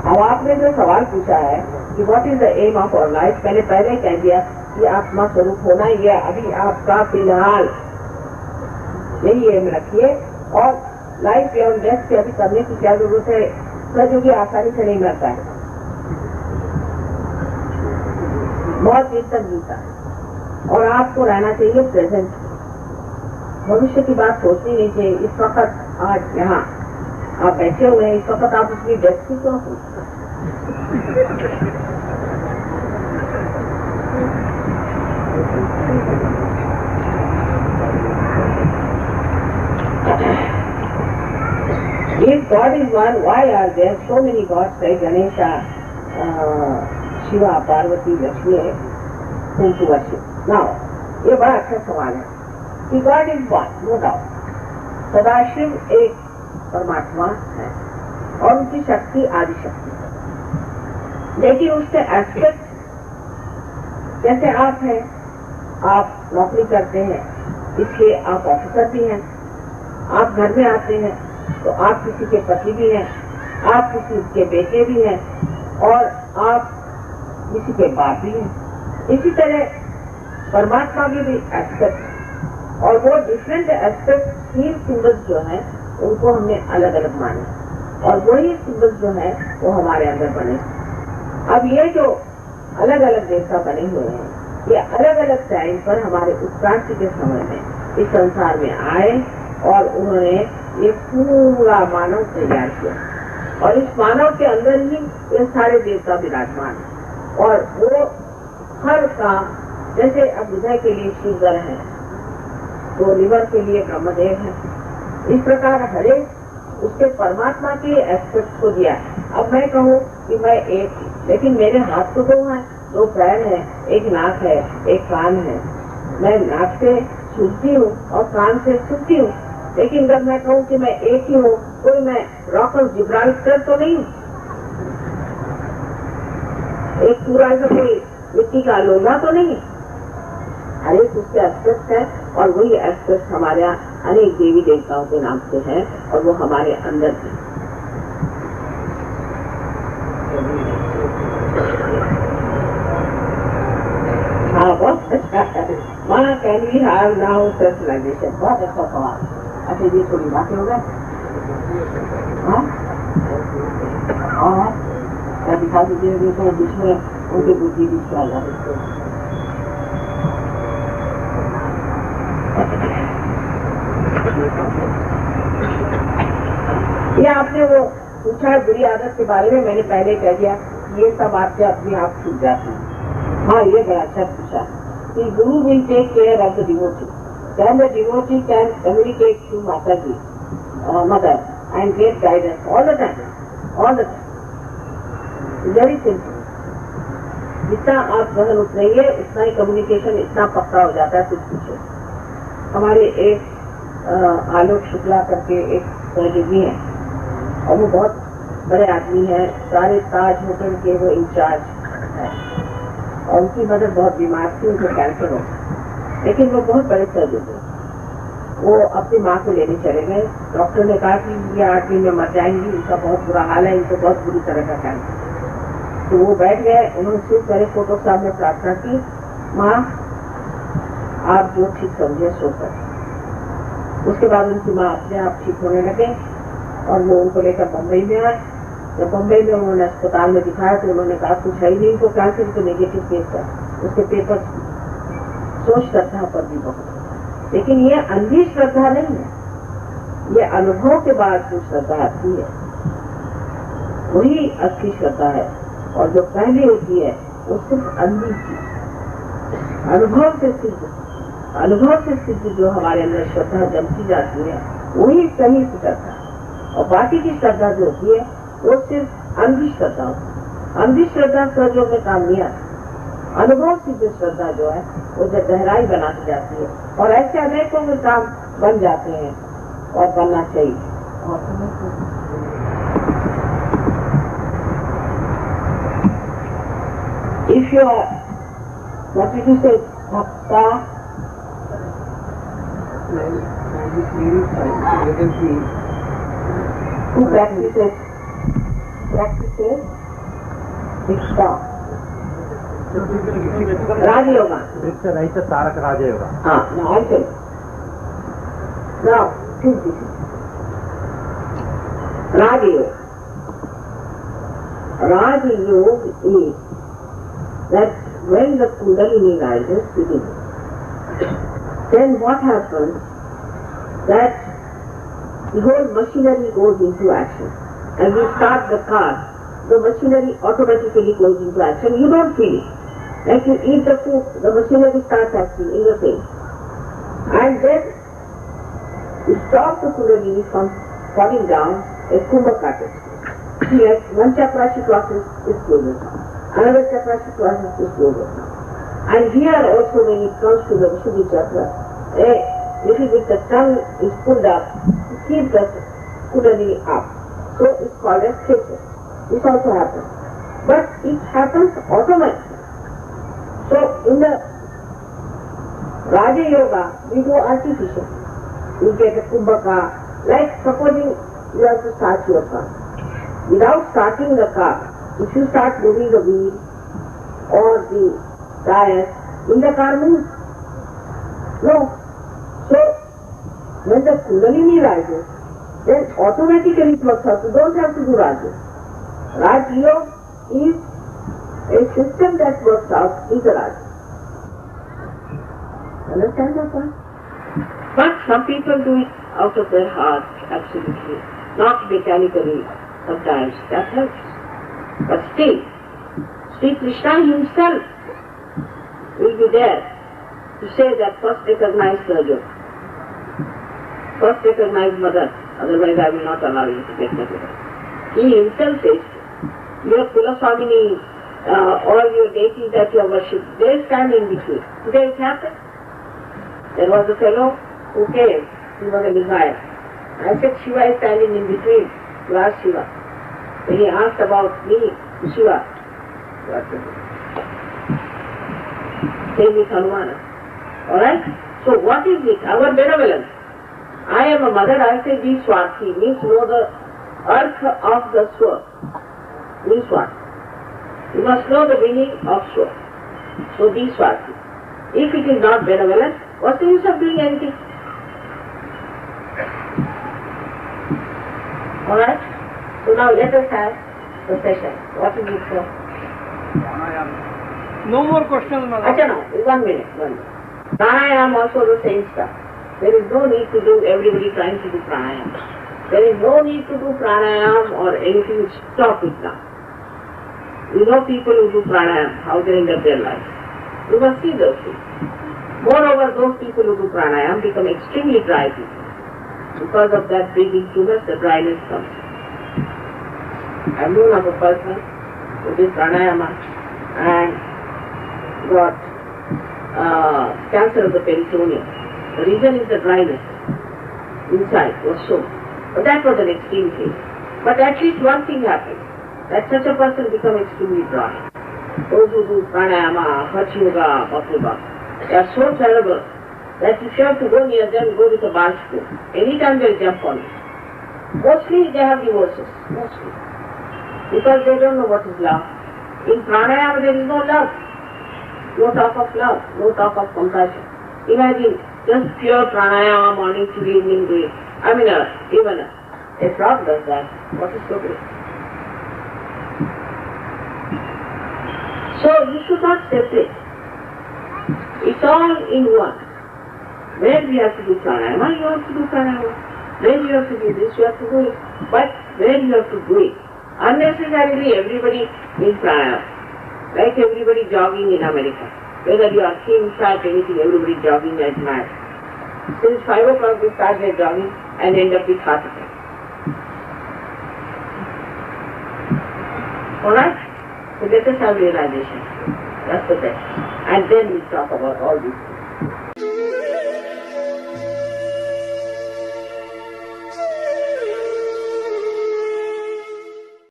अब आपने जो सवाल पूछा है कि what is the aim of our life, मैंने पहले कह दिया कि आत्मा स्वरूप होना ये अभी आपका फिलहाल यही एम रखिए, और लाइफ बियॉन्ड डेथ से अभी करने की क्या जरूरत है। सजोगी आसानी से नहीं मरता है, बहुत देर तक जीता है, और आपको रहना चाहिए प्रेजेंट। भविष्य की बात सोचनी नहीं चाहिए। इस वक्त आज यहाँ आप बैठे हुए हैं, इस वक्त आप अपनी डेथ की क्यों सोचते हैं? If God is one, why are there so many gods like Ganesha, Shiva, Parvati, Lakshmi, whom to worship? Now, ये बड़ा अच्छा सवाल है कि God is one, no doubt. Sadashiv एक परमात्मा है और उनकी शक्ति आदि शक्ति है, लेकिन उसके एस्पेक्ट, जैसे आप हैं, आप नौकरी करते हैं, इसलिए आप ऑफिसर भी हैं, आप घर में आते हैं तो आप किसी के पति भी हैं, आप किसी के बेटे भी हैं, और आप किसी के बाप भी हैं। इसी तरह परमात्मा की भी एस्पेक्ट, और वो डिफरेंट एस्पेक्ट, 3 सिंबल्स जो हैं उनको हमने अलग अलग माने, और वही सिंबल्स जो हैं वो हमारे अंदर बने। अब ये जो अलग अलग देवता बने हुए हैं, ये अलग अलग टाइम पर हमारे उत्क्रांति के समय में इस संसार में आए, और उन्होंने ये पूरा मानव तैयार किया, और इस मानव के अंदर ही ये सारे देवता विराजमान हैं, और वो हर काम, जैसे अब हृदय के लिए शिवधर है तो लिवर के लिए ब्रह्मदेव है, इस प्रकार हरेक उसके परमात्मा के एस्पेक्ट को दिया है। अब मैं कहूँ कि मैं एक, लेकिन मेरे हाथ तो 2 हैं, 2 पैर है, एक नाक है, एक कान है, मैं नाक से सुनती हूँ और कान से सुनती हूँ, लेकिन जब मैं कहूँ कि मैं एक ही हूँ, कोई मैं रॉक ऑफ जिब्राल्टर तो नहीं हूँ, एक पूरा ऐसा कोई मिट्टी का लोहा तो नहीं। हर एक उसके एस्पेक्ट है, और वही एस्पेक्ट हमारे यहाँ अनेक देवी देवताओं के नाम से है, और वो हमारे अंदर है। हाँ, बहुत अच्छा है। वहाँ can we have now centralisation, बहुत अच्छा सवाल। अच्छा जी, थोड़ी बातें हो गए, हाँ, और क्या दिखा दीजिए तो बीच में उनकी बुद्धि बीच में आ जाती। ये आपने वो पूछा बुरी आदत के बारे में, मैंने पहले कह दिया ये सब आपसे अपने आप छूट जाती है। हाँ, ये बड़ा अच्छा पूछा कि guru will take care of the devotee, can the devotee can communicate to Mata ji, mother, and get guidance all the time, all the time. Very simple, जितना आप वजन उतरेंगे उतना ही कम्युनिकेशन इतना पक्का हो जाता है। कुछ पूछो, हमारे एक आलोक शुक्ला करके एक सहयोगी है, और वो बहुत बड़े आदमी है, सारे ताज होटल के वो इंचार्ज है, और उनकी मदर बहुत बीमार थी, उनको कैंसर हो, लेकिन वो बहुत बड़े सहयोगी है। वो अपनी माँ को लेने चले गए, डॉक्टर ने कहा कि ये 8 दिन में मर जाएंगी, इनका बहुत बुरा हाल है, इनको बहुत बुरी तरह का कैंसर। तो वो बैठ गए, उन्होंने सिर्फ मेरे फोटो सामने प्रार्थना की, माँ आप जो ठीक समझे सो कर। उसके बाद उनकी माँ अपने आप ठीक होने लगे, और वो उनको लेकर बम्बई में आए। जब बम्बई में उन्होंने अस्पताल में दिखाया तो उन्होंने कहा कुछ है ही नहीं, इनको कैंसर तो नेगेटिव केस है। उसके पेपर सोच श्रद्धा पर भी बहुत, लेकिन ये अंधी श्रद्धा नहीं है, ये अनुभव के बाद जो श्रद्धा आती है वही अच्छी श्रद्धा है, और जो पहले होती है वो सिर्फ अंधी थी। अनुभव से सिद्ध जो हमारे अंदर श्रद्धा जमती जाती है वही सही श्रद्धा, और बाकी की श्रद्धा जो होती है वो सिर्फ अंधी श्रद्धा होती है। अंधी श्रद्धा सहयोग में काम नहीं आता। अनुभव सिद्ध श्रद्धा जो है वो जब गहराई बनाती जाती है, और ऐसे अनेकों में काम बन जाते हैं, और बनना चाहिए। If you are, what did you say, bhakta? Who practices It's form. Raja Yoga. Vriksha Rahita Taraka Raja Yoga. Now I'll tell you. Now, think this. Raja Yoga. Raja Yoga is that when the Kundalini rises within, then what happens? That the whole machinery goes into action. And you start the car, the machinery automatically goes into action. You don't feel it. Like you eat the food, the machinery starts acting in the same. And then you stop the Kundalini from falling down, a kumbhaka. See, like one chakrashi crosses is closer. Another chakrashi crosses is closer. And here also when it comes to the Vishuddhi chakra, a little bit the tongue is pulled up to keep the Kundalini up. So it's called as kshetra. This also happens. But it happens automatically. So in the Raja Yoga, we do artificial. You get a kumbhaka, like supposing you have to start your car. Without starting the car, if you start moving the wheel or the tires, will the car move? No. So when the Kundalini rises, then automatically it works out. You don't have to do Raja. Raja Yoga is a system that works out is a Raja. Understand that one? But some people do it out of their heart, absolutely. Not mechanically, sometimes. That helps. But still, Sri Krishna himself will be there to say that first recognize Surya. First recognize Mother, otherwise I will not allow you to get married. He himself says, your Kulaswamini, all your deities that you have worshipped, they stand in between. Today it happened. There was a fellow who came, he was a desire. I said, Shiva is standing in between. You ask Shiva. When he asked about me, Shiva, what to do? Same with Hanumana. Alright? So what is it? Our benevolence. I am a mother, I say be Swarthi, means know the earth of the Swar. Be Swarthi. You must know the meaning of Swar. So be Swarthi. If it is not benevolent, what's the use of doing anything? Alright? So now let us have the session. What is it for? No more questions, madam. Acha no, 1 minute. Pranayam also the same stuff. There is no need to do everybody trying to do pranayam. There is no need to do pranayam or anything. Stop it now. You know people who do pranayam, how they end up their life. You must see those things. Moreover, those people who do pranayam become extremely dry people. Because of that breathing too much, the dryness comes. I know of a person who did pranayama and got cancer of the peritoneum. The reason is the dryness inside was so. But that was an extreme case. But at least one thing happened, that such a person become extremely dry. Those who do pranayama, Hatha Yoga, Bhakti, they are so terrible that if you have to go near them, go with a barge spoon. Anytime they'll jump on you. Mostly they have divorces. Mostly. Because they don't know what is love. In pranayama there is no love. No talk of love. No talk of compassion. Imagine just pure pranayama morning to evening doing. I mean, even a frog does that. What is so great? So you should not separate. It's all in one. When we have to do pranayama, you have to do pranayama. When you have to do this, you have to do it. But when you have to do it, unnecessarily everybody in pranayama. Like everybody jogging in America. Whether you are thin, fat, anything, everybody jogging like mad. Since 5 o'clock we start their jogging and end up with heart attack. Alright? So let us have realization. That's the best. And then we talk about all these things.